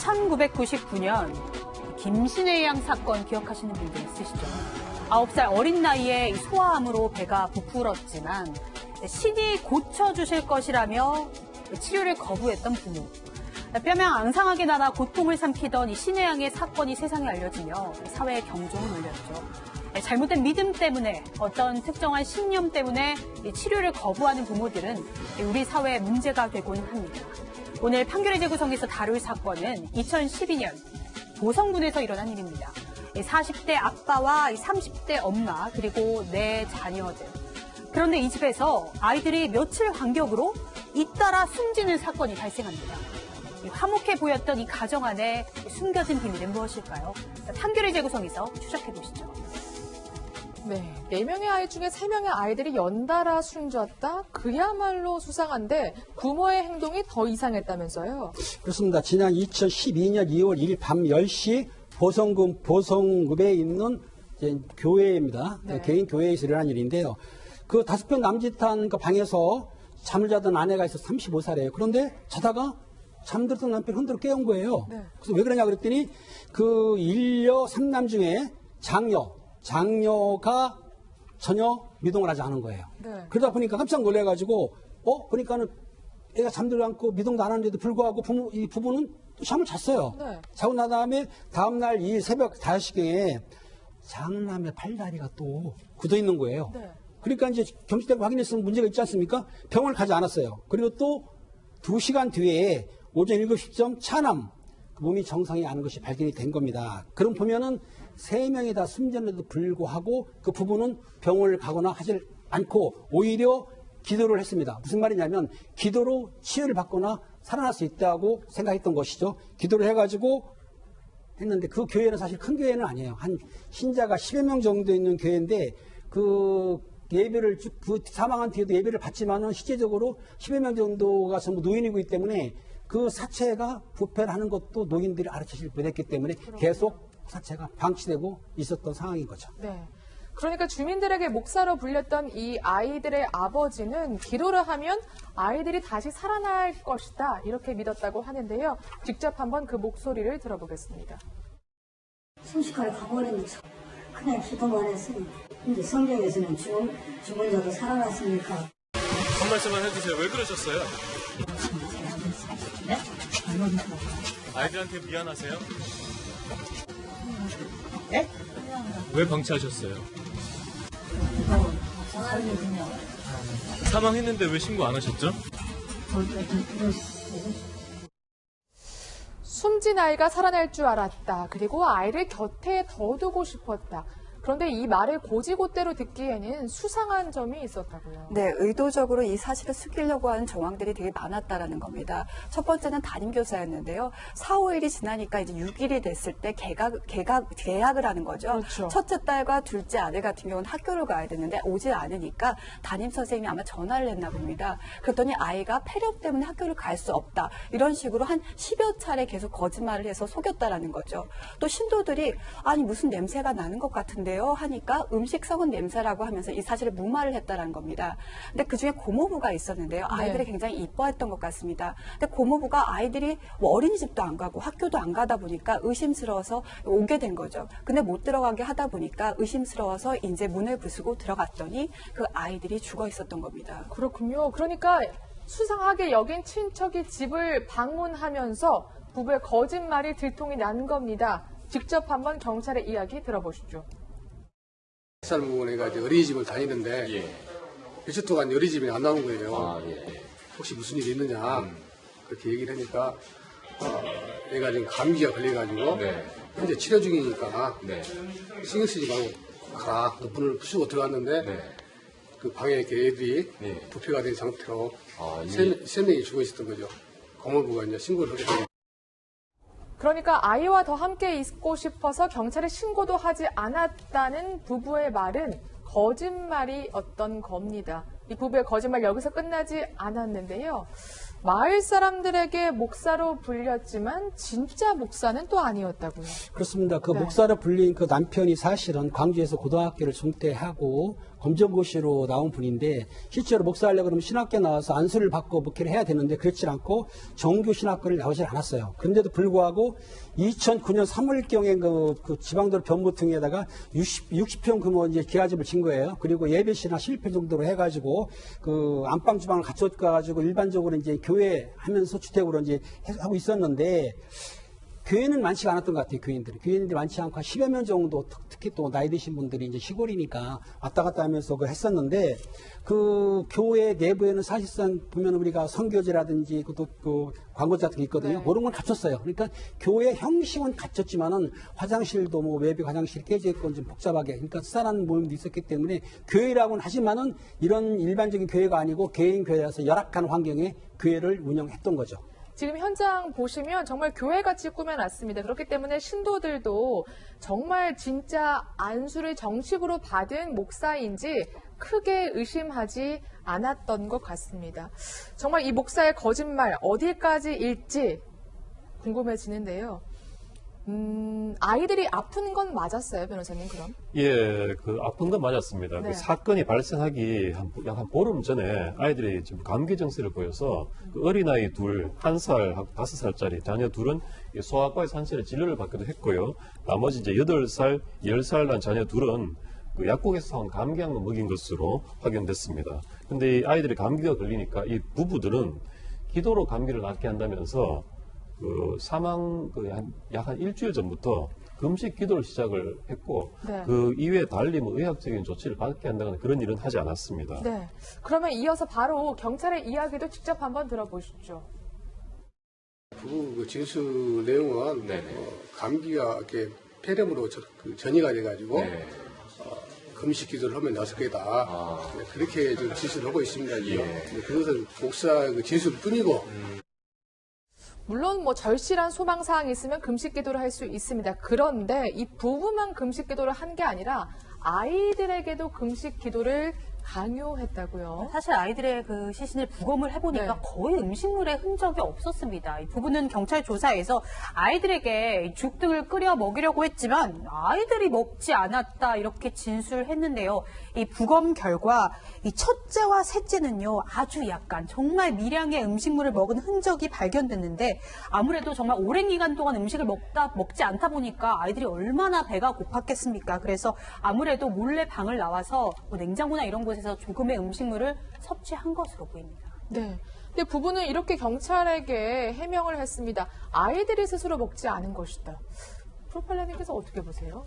1999년 김신혜 양 사건 기억하시는 분들 있으시죠? 9살 어린 나이에 소아암으로 배가 부풀었지만 신이 고쳐주실 것이라며 치료를 거부했던 부모. 뼈명 앙상하게 나나 고통을 삼키던 이 신혜 양의 사건이 세상에 알려지며 사회의 경종을 울렸죠. 잘못된 믿음 때문에 어떤 특정한 신념 때문에 치료를 거부하는 부모들은 우리 사회의 문제가 되곤 합니다. 오늘 판결의 재구성에서 다룰 사건은 2012년 보성군에서 일어난 일입니다. 40대 아빠와 30대 엄마 그리고 4자녀들. 그런데 이 집에서 아이들이 며칠 간격으로 잇따라 숨지는 사건이 발생합니다. 화목해 보였던 이 가정 안에 숨겨진 비밀은 무엇일까요? 판결의 재구성에서 추적해 보시죠. 네, 4명의 아이 중에 3명의 아이들이 연달아 숨졌다? 그야말로 수상한데 부모의 행동이 더 이상했다면서요? 그렇습니다. 지난 2012년 2월 1일 밤 10시 보성군 보성읍에 있는 교회입니다. 네. 개인 교회에서 일어난 일인데요. 그 5편 남짓한 그 방에서 잠을 자던 아내가 있어 35살이에요. 그런데 자다가 잠들었던 남편을 흔들어 깨운 거예요. 네. 그래서 왜 그러냐 그랬더니 그 일녀 3남 중에 장녀가 전혀 미동을 하지 않은 거예요. 네. 그러다 보니까 깜짝 놀래가지고 그러니까는 애가 잠들어 않고 미동도 안 하는데도 불구하고 이 부부는 또 잠을 잤어요. 네. 자고 나 다음에 다음날 이 새벽 5시경에 장남의 팔다리가 또 굳어 있는 거예요. 네. 그러니까 이제 경찰대가 확인했으면 문제가 있지 않습니까? 병원을 가지 않았어요. 그리고 또 2시간 뒤에 오전 7시쯤 차남 몸이 정상이 아닌 것이 발견이 된 겁니다. 그럼 보면은 3명이 다 숨졌는데도 불구하고 그 부부는 병원을 가거나 하지 않고 오히려 기도를 했습니다. 무슨 말이냐면 기도로 치유를 받거나 살아날 수 있다고 생각했던 것이죠. 기도를 해가지고 했는데 그 교회는 사실 큰 교회는 아니에요. 한 신자가 10여 명 정도 있는 교회인데 그 예배를 그 사망한 뒤에도 예배를 받지만은 실제적으로 10여 명 정도가 전부 노인이기 때문에 그 사체가 부패를 하는 것도 노인들이 알아채지 못했기 때문에 계속 사체가 방치되고 있었던 상황인 거죠. 네. 그러니까 주민들에게 목사로 불렸던 이 아이들의 아버지는 기도를 하면 아이들이 다시 살아날 것이다 이렇게 믿었다고 하는데요. 직접 한번 그 목소리를 들어보겠습니다. 순식간에 가버리면서 그냥 기도만 했습니다. 근데 성경에서는 죽은 자도 살아났으니까. 한 말씀만 해주세요. 왜 그러셨어요? 네? 아이들한테 미안하세요? 네? 왜 방치하셨어요? 사망했는데 왜 신고 안 하셨죠? 숨진 아이가 살아날 줄 알았다. 그리고 아이를 곁에 더 두고 싶었다. 그런데 이 말을 고지고대로 듣기에는 수상한 점이 있었다고요. 네, 의도적으로 이 사실을 숨기려고 하는 정황들이 되게 많았다라는 겁니다. 첫 번째는 담임교사였는데요. 4, 5일이 지나니까 이제 6일이 됐을 때 개학을 하는 거죠. 그렇죠. 첫째 딸과 둘째 아들 같은 경우는 학교를 가야 되는데 오지 않으니까 담임 선생님이 아마 전화를 했나 봅니다. 그랬더니 아이가 폐렴 때문에 학교를 갈 수 없다. 이런 식으로 한 10여 차례 계속 거짓말을 해서 속였다라는 거죠. 또 신도들이 아니 무슨 냄새가 나는 것 같은데 하니까 음식 썩은 냄새라고 하면서 이 사실을 무마를 했다라는 겁니다. 근데 그중에 고모부가 있었는데요. 아이들이 굉장히 이뻐했던 것 같습니다. 근데 고모부가 아이들이 뭐 어린이집도 안 가고 학교도 안 가다 보니까 의심스러워서 오게 된 거죠. 근데 못 들어가게 하다 보니까 의심스러워서 이제 문을 부수고 들어갔더니 그 아이들이 죽어 있었던 겁니다. 그렇군요. 그러니까 수상하게 여긴 친척이 집을 방문하면서 부부의 거짓말이 들통이 난 겁니다. 직접 한번 경찰의 이야기 들어보시죠. 살 먹은 애가 이제 어린이집을 다니는데 며칠 동안 어린이집에 안 나오는 거예요. 혹시 무슨 일이 있느냐 그렇게 얘기를 하니까 애가 지금 감기가 걸려가지고 현재 치료 중이니까 신경 쓰지 말고 가라. 문을 부수고 들어갔는데 그 방에 이렇게 애들이 부패가 된 상태로 세 명이 죽어 있었던 거죠. 고모부가 이제 신고를 하게 됩니다. 그러니까 아이와 더 함께 있고 싶어서 경찰에 신고도 하지 않았다는 부부의 말은 거짓말이었던 겁니다. 이 부부의 거짓말 여기서 끝나지 않았는데요. 마을 사람들에게 목사로 불렸지만 진짜 목사는 또 아니었다고요. 그렇습니다. 그 네. 목사로 불린 그 남편이 사실은 광주에서 고등학교를 중퇴하고 검정고시로 나온 분인데 실제로 목사하려고 그러면 신학교 나와서 안수를 받고 목회를 해야 되는데 그렇지 않고 정규 신학교를 나오질 않았어요. 그런데도 불구하고 2009년 3월경에 그 지방도로 변모퉁이에다가 60평 규모 이제 기와집을 진 거예요. 그리고 예배실이나 11평 정도로 해가지고 그 안방 주방을 갖춰가지고 일반적으로 이제 교회 하면서 주택으로 이제 하고 있었는데 교회는 많지가 않았던 것 같아요, 교인들이 많지 않고 한 10여 명 정도, 특히 또 나이 드신 분들이 이제 시골이니까 왔다 갔다 하면서 그 했었는데, 그 교회 내부에는 사실상 보면 우리가 선교제라든지 그 광고지 같은 게 있거든요. 네. 그런 건 갖췄어요. 그러니까 교회 형식은 갖췄지만은 화장실도 뭐 외부 화장실 깨져 있고 좀 복잡하게, 그러니까 쓰다란 모임도 있었기 때문에 교회라고는 하지만은 이런 일반적인 교회가 아니고 개인 교회라서 열악한 환경에 교회를 운영했던 거죠. 지금 현장 보시면 정말 교회같이 꾸며놨습니다. 그렇기 때문에 신도들도 정말 진짜 안수를 정식으로 받은 목사인지 크게 의심하지 않았던 것 같습니다. 정말 이 목사의 거짓말 어디까지일지 궁금해지는데요. 아이들이 아픈 건 맞았어요, 변호사님, 그럼? 예, 그 아픈 건 맞았습니다. 네. 그 사건이 발생하기 약 한 보름 전에 아이들이 지금 감기 증세를 보여서 그 어린아이 둘, 1살하고 5살짜리 자녀 둘은 소아과의 산실에 진료를 받기도 했고요. 나머지 이제 8살, 10살 난 자녀 둘은 그 약국에서 사온 감기약을 먹인 것으로 확인됐습니다. 근데 이 아이들이 감기가 걸리니까 이 부부들은 기도로 감기를 낫게 한다면서 그 사망 약 한 일주일 전부터 금식 기도를 시작을 했고 네. 그 이외에 달리 뭐 의학적인 조치를 받게 한다거나 그런 일은 하지 않았습니다. 네. 그러면 이어서 바로 경찰의 이야기도 직접 한번 들어보시죠. 그 진술 내용은 감기가 이렇게 폐렴으로 전이가 돼가지고 금식 기도를 하면 나을 거다. 그렇게 좀 진술을 하고 있습니다. 그것은 목사 그 진술일 뿐이고. 물론 뭐 절실한 소망 사항이 있으면 금식 기도를 할 수 있습니다. 그런데 이 부부만 금식 기도를 한 게 아니라 아이들에게도 금식 기도를 강요했다고요. 사실 아이들의 그 시신을 부검을 해보니까 네. 거의 음식물의 흔적이 없었습니다. 이 부부는 경찰 조사에서 아이들에게 죽 등을 끓여 먹이려고 했지만 아이들이 먹지 않았다 이렇게 진술했는데요. 이 부검 결과 이 첫째와 셋째는요 아주 약간 정말 미량의 음식물을 먹은 흔적이 발견됐는데 아무래도 정말 오랜 기간 동안 음식을 먹지 않다 보니까 아이들이 얼마나 배가 고팠겠습니까? 그래서 아무래도 몰래 방을 나와서 뭐 냉장고나 이런 곳에서 조금의 음식물을 섭취한 것으로 보입니다. 네. 근데 부부는 이렇게 경찰에게 해명을 했습니다. 아이들이 스스로 먹지 않은 것이다. 프로팔러님께서 어떻게 보세요?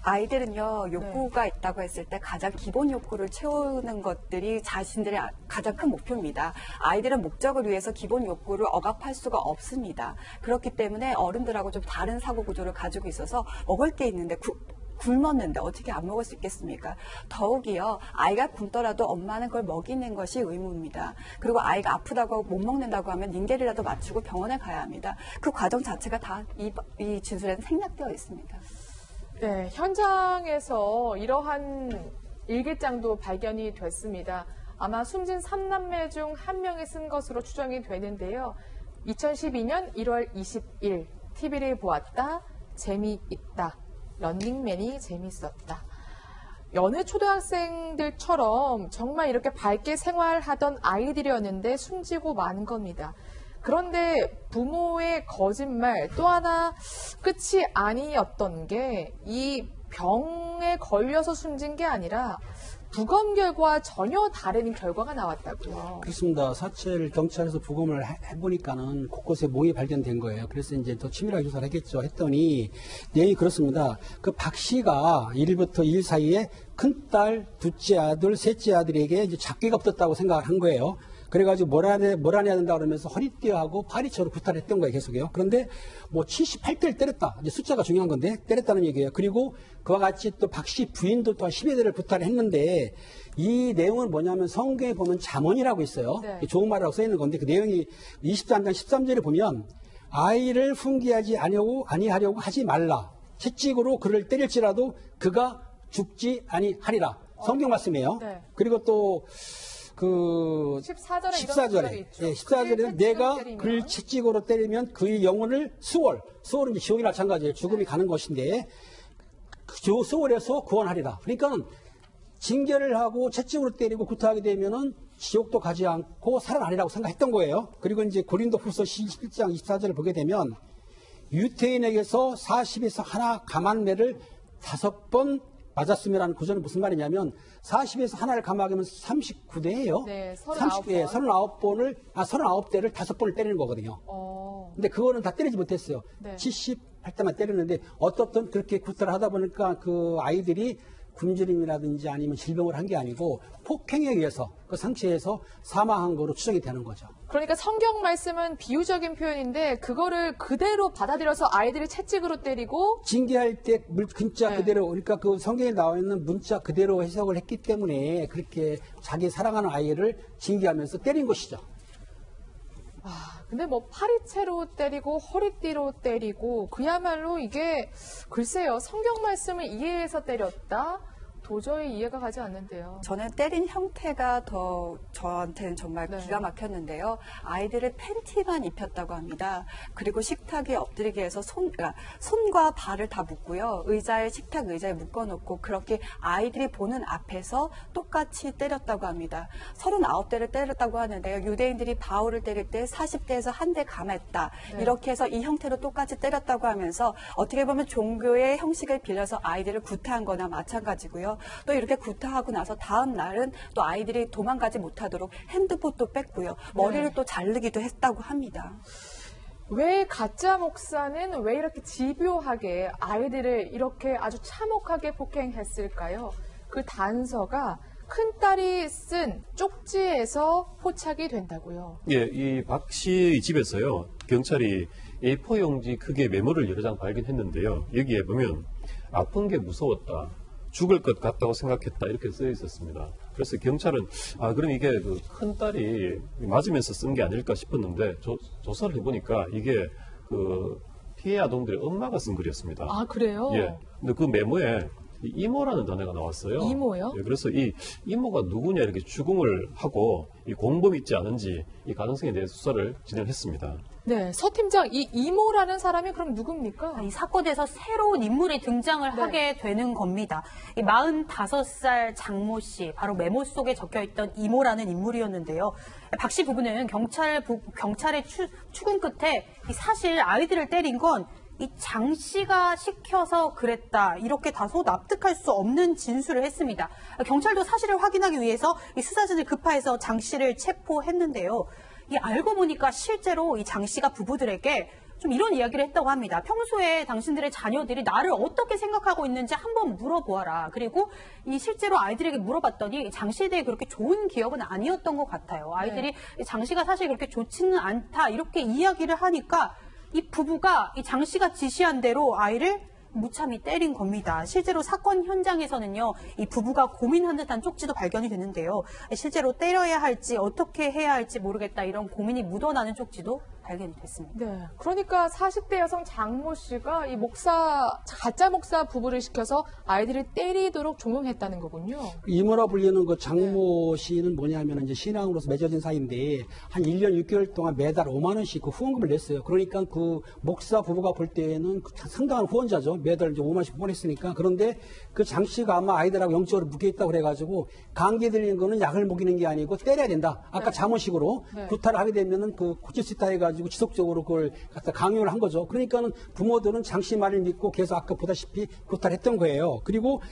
아이들은요, 욕구가 있다고 했을 때 가장 기본 욕구를 채우는 것들이 자신들의 가장 큰 목표입니다. 아이들은 목적을 위해서 기본 욕구를 억압할 수가 없습니다. 그렇기 때문에 어른들하고 좀 다른 사고 구조를 가지고 있어서 먹을 게 있는데 굶었는데 어떻게 안 먹을 수 있겠습니까? 더욱이요, 아이가 굶더라도 엄마는 그걸 먹이는 것이 의무입니다. 그리고 아이가 아프다고 못 먹는다고 하면 닌겔이라도 맞추고 병원에 가야 합니다. 그 과정 자체가 다 이 진술에는 생략되어 있습니다. 네, 현장에서 이러한 일기장도 발견이 됐습니다. 아마 숨진 3남매 중 한 명이 쓴 것으로 추정이 되는데요. 2012년 1월 20일 TV를 보았다. 재미있다. 런닝맨이 재밌었다. 여느 초등학생들처럼 정말 이렇게 밝게 생활하던 아이들이었는데 숨지고 만 겁니다. 그런데 부모의 거짓말 또 하나 끝이 아니었던 게 이 병에 걸려서 숨진 게 아니라 부검 결과와 전혀 다른 결과가 나왔다고요. 그렇습니다. 사체를 경찰에서 부검을 해보니까는 곳곳에 몽이 발견된 거예요. 그래서 이제 더 치밀하게 조사를 했겠죠. 했더니 내용이 그렇습니다. 그 박 씨가 1일부터 2일 사이에 큰딸, 둘째 아들, 셋째 아들에게 이제 잡기가 없었다고 생각을 한 거예요. 그래가지고 뭘 안 해야 된다 그러면서 허리띠하고 파리채로 구타를 했던 거예요, 계속요. 그런데 뭐 78대를 때렸다. 이제 숫자가 중요한 건데 때렸다는 얘기예요. 그리고 그와 같이 또 박 씨 부인도 또 10여 대를 구타를 했는데 이 내용은 뭐냐면 성경에 보면 잠언이라고 있어요. 네. 좋은 말이라고 써 있는 건데 그 내용이 23장 13절에 보면 아이를 훈계하지 아니하려고 하지 말라. 채찍으로 그를 때릴지라도 그가 죽지 아니하리라. 성경 말씀이에요. 네. 그리고 또 그 14절에 14절에 있죠. 14절에 내가 때리면. 그를 채찍으로 때리면 그의 영혼을 수월은 이제 지옥이 마찬가지예요. 죽음이 가는 것인데 그 수월에서 구원하리라. 그러니까 징계를 하고 채찍으로 때리고 구타하게 되면은 지옥도 가지 않고 살아나리라고 생각했던 거예요. 그리고 이제 고린도후서 11장 24절을 보게 되면 유태인에게서 40에서 하나 감한매를 5번 맞았음이라는 구절은 무슨 말이냐면 40에서 하나를 감하게 하면 39대예요. 네, 39번. 39대를 5번을 때리는 거거든요. 근데 그거는 다 때리지 못했어요. 네. 78대만 때렸는데 어떻든 그렇게 구타를 하다 보니까 그 아이들이 굶주림이라든지 아니면 질병을 한 게 아니고 폭행에 의해서 그 상처에서 사망한 거로 추정이 되는 거죠. 그러니까 성경 말씀은 비유적인 표현인데 그거를 그대로 받아들여서 아이들이 채찍으로 때리고 징계할 때 문자 네. 그대로 그러니까 그 성경에 나와 있는 문자 그대로 해석을 했기 때문에 그렇게 자기 사랑하는 아이를 징계하면서 때린 것이죠. 근데 뭐 파리채로 때리고 허리띠로 때리고 그야말로 이게 글쎄요 성경 말씀을 이해해서 때렸다 도저히 이해가 가지 않는데요. 저는 때린 형태가 더 저한테는 정말 네. 기가 막혔는데요. 아이들을 팬티만 입혔다고 합니다. 그리고 식탁에 엎드리게 해서 손과 발을 다 묶고요. 식탁 의자에 묶어놓고 그렇게 아이들이 보는 앞에서 똑같이 때렸다고 합니다. 39대를 때렸다고 하는데요. 유대인들이 바울을 때릴 때 40대에서 한 대 감했다. 네. 이렇게 해서 이 형태로 똑같이 때렸다고 하면서 어떻게 보면 종교의 형식을 빌려서 아이들을 구타한 거나 마찬가지고요. 또 이렇게 구타하고 나서 다음 날은 또 아이들이 도망가지 못하도록 핸드폰도 뺐고요. 머리를 또 자르기도 했다고 합니다. 왜 가짜 목사는 왜 이렇게 집요하게 아이들을 이렇게 아주 참혹하게 폭행했을까요? 그 단서가 큰딸이 쓴 쪽지에서 포착이 된다고요. 예, 이 박 씨의 집에서요, 경찰이 A4 용지 크기의 메모를 여러 장 발견했는데요. 여기에 보면 아픈 게 무서웠다. 죽을 것 같다고 생각했다. 이렇게 쓰여 있었습니다. 그래서 경찰은, 그럼 이게 그 큰딸이 맞으면서 쓴 게 아닐까 싶었는데, 조사를 해보니까 이게 그 피해 아동들의 엄마가 쓴 글이었습니다. 아, 그래요? 예. 근데 그 메모에 이 이모라는 단어가 나왔어요. 이모요? 예, 그래서 이 이모가 누구냐 이렇게 추궁을 하고 이 공범이 있지 않은지 이 가능성에 대해 수사를 진행했습니다. 네, 서 팀장, 이 이모라는 사람이 그럼 누굽니까? 이 사건에서 새로운 인물이 등장을 네. 하게 되는 겁니다. 이 45살 장모 씨, 바로 메모 속에 적혀있던 이모라는 인물이었는데요. 박 씨 부부는 경찰의 추궁 끝에 사실 아이들을 때린 건 이 장 씨가 시켜서 그랬다. 이렇게 다소 납득할 수 없는 진술을 했습니다. 경찰도 사실을 확인하기 위해서 이 수사진을 급파해서 장 씨를 체포했는데요. 이 알고 보니까 실제로 이 장 씨가 부부들에게 좀 이런 이야기를 했다고 합니다. 평소에 당신들의 자녀들이 나를 어떻게 생각하고 있는지 한번 물어보아라. 그리고 이 실제로 아이들에게 물어봤더니 장 씨에 대해 그렇게 좋은 기억은 아니었던 것 같아요. 아이들이 장 씨가 사실 그렇게 좋지는 않다. 이렇게 이야기를 하니까 이 부부가 이 장 씨가 지시한 대로 아이를 무참히 때린 겁니다. 실제로 사건 현장에서는요, 이 부부가 고민한 듯한 쪽지도 발견이 되는데요. 실제로 때려야 할지 어떻게 해야 할지 모르겠다 이런 고민이 묻어나는 쪽지도 발견이 됐습니다. 네, 그러니까 40대 여성 장모 씨가 이 가짜 목사 부부를 시켜서 아이들을 때리도록 종용했다는 거군요. 이모라 불리는 그 장모 씨는 뭐냐면 이제 신앙으로서 맺어진 사이인데 한 1년 6개월 동안 매달 5만 원씩 그 후원금을 냈어요. 그러니까 그 목사 부부가 볼 때는 상당한 후원자죠. 매달 이제 5만 원씩 후원했으니까. 그런데 그 장 씨가 아마 아이들하고 영적으로 묶여 있다고 그래가지고 감기 들리는 거는 약을 먹이는 게 아니고 때려야 된다. 아까 잠언식으로 네. 구타를 하게 되면은 그 고칠 수 있다 해가지고 지속적으로 그걸 갖다 강요를 한 거죠. 그러니까는 부모들은 장 씨 말을 믿고 계속 아까 보다시피 구타를 했던 거예요. 그리고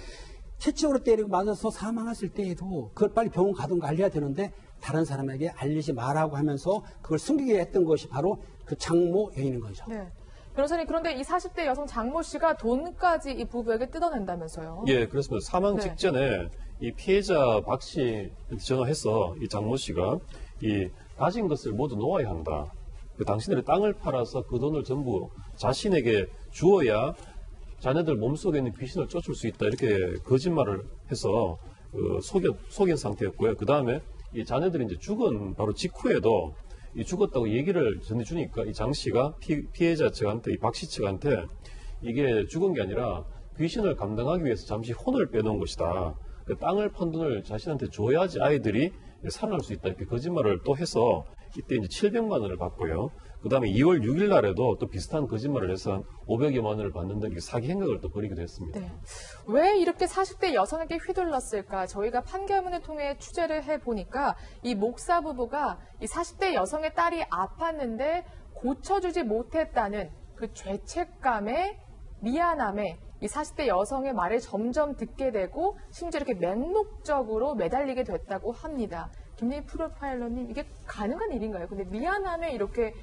채찍으로 때리고 맞아서 사망했을 때에도 그걸 빨리 병원 가든가 알려야 되는데 다른 사람에게 알리지 말라고 하면서 그걸 숨기게 했던 것이 바로 그 장모 여인인 거죠. 네. 변호사님, 그런데 이 40대 여성 장모 씨가 돈까지 이 부부에게 뜯어낸다면서요? 예, 그렇습니다. 사망 네. 직전에 이 피해자 박 씨한테 전화해서 이 장모 씨가 이 가진 것을 모두 놓아야 한다. 그 당신들의 땅을 팔아서 그 돈을 전부 자신에게 주어야 자녀들 몸속에 있는 귀신을 쫓을 수 있다. 이렇게 거짓말을 해서 속인 상태였고요. 그 다음에 이 자녀들이 이제 죽은 바로 직후에도 이 죽었다고 얘기를 전해주니까 이 장 씨가 피해자 측한테, 이 박 씨 측한테 이게 죽은 게 아니라 귀신을 감당하기 위해서 잠시 혼을 빼놓은 것이다. 그 땅을 판 돈을 자신한테 줘야지 아이들이 살아날 수 있다. 이렇게 거짓말을 또 해서 이때 이제 700만 원을 받고요. 그 다음에 2월 6일 날에도 또 비슷한 거짓말을 해서 한 500여만 원을 받는데 사기 행각을 또 벌이기도 했습니다. 네. 왜 이렇게 40대 여성에게 휘둘렀을까? 저희가 판결문을 통해 취재를 해보니까 이 목사 부부가 이 40대 여성의 딸이 아팠는데 고쳐주지 못했다는 그 죄책감에 미안함에 이 40대 여성의 말을 점점 듣게 되고 심지어 이렇게 맹목적으로 매달리게 됐다고 합니다. 김예희 프로파일러님, 이게 가능한 일인가요? 근데 미안함에 이렇게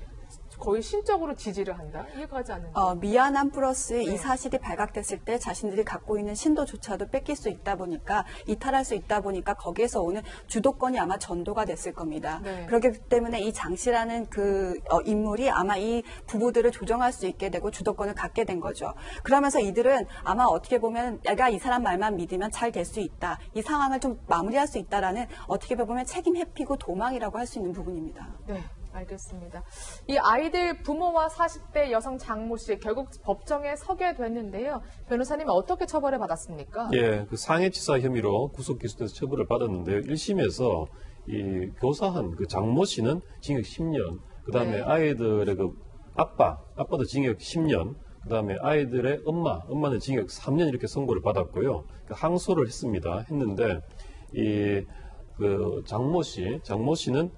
거의 신적으로 지지를 한다? 이해가 가지 않는데. 미안함 플러스 네. 이 사실이 발각됐을 때 자신들이 갖고 있는 신도조차도 뺏길 수 있다 보니까, 이탈할 수 있다 보니까 거기에서 오는 주도권이 아마 전도가 됐을 겁니다. 네. 그렇기 때문에 이 장 씨라는 그 인물이 아마 이 부부들을 조정할 수 있게 되고 주도권을 갖게 된 거죠. 그러면서 이들은 아마 어떻게 보면 내가 이 사람 말만 믿으면 잘 될 수 있다, 이 상황을 좀 마무리할 수 있다라는, 어떻게 보면 책임 회피고 도망이라고 할 수 있는 부분입니다. 네, 알겠습니다. 이 아이들 부모와 40대 여성 장모 씨 결국 법정에 서게 됐는데요. 변호사님은 어떻게 처벌을 받았습니까? 예, 그 상해치사 혐의로 구속 기소돼서 처벌을 받았는데요. 1심에서 이 교사한 그 장모 씨는 징역 10년, 그 다음에 네. 아이들의 그 아빠도 징역 10년, 그 다음에 아이들의 엄마는 징역 3년 이렇게 선고를 받았고요. 그 항소를 했는데 이 그 장모 씨는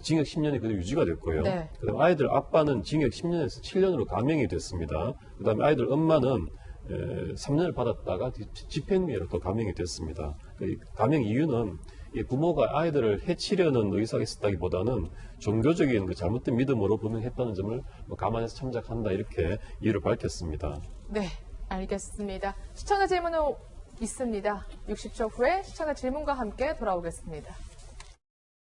징역 10년이 그대로 유지가 됐고요. 네. 그다음에 아이들 아빠는 징역 10년에서 7년으로 감형이 됐습니다. 그다음에 아이들 엄마는 3년을 받았다가 집행유예로 또 감형이 됐습니다. 그 감형 이유는 이 부모가 아이들을 해치려는 의사가 있었다기보다는 종교적인 그 잘못된 믿음으로 분명했다는 점을 감안해서 참작한다, 이렇게 이유를 밝혔습니다. 네, 알겠습니다. 시청자 질문은 있습니다. 60초 후에 시청자 질문과 함께 돌아오겠습니다.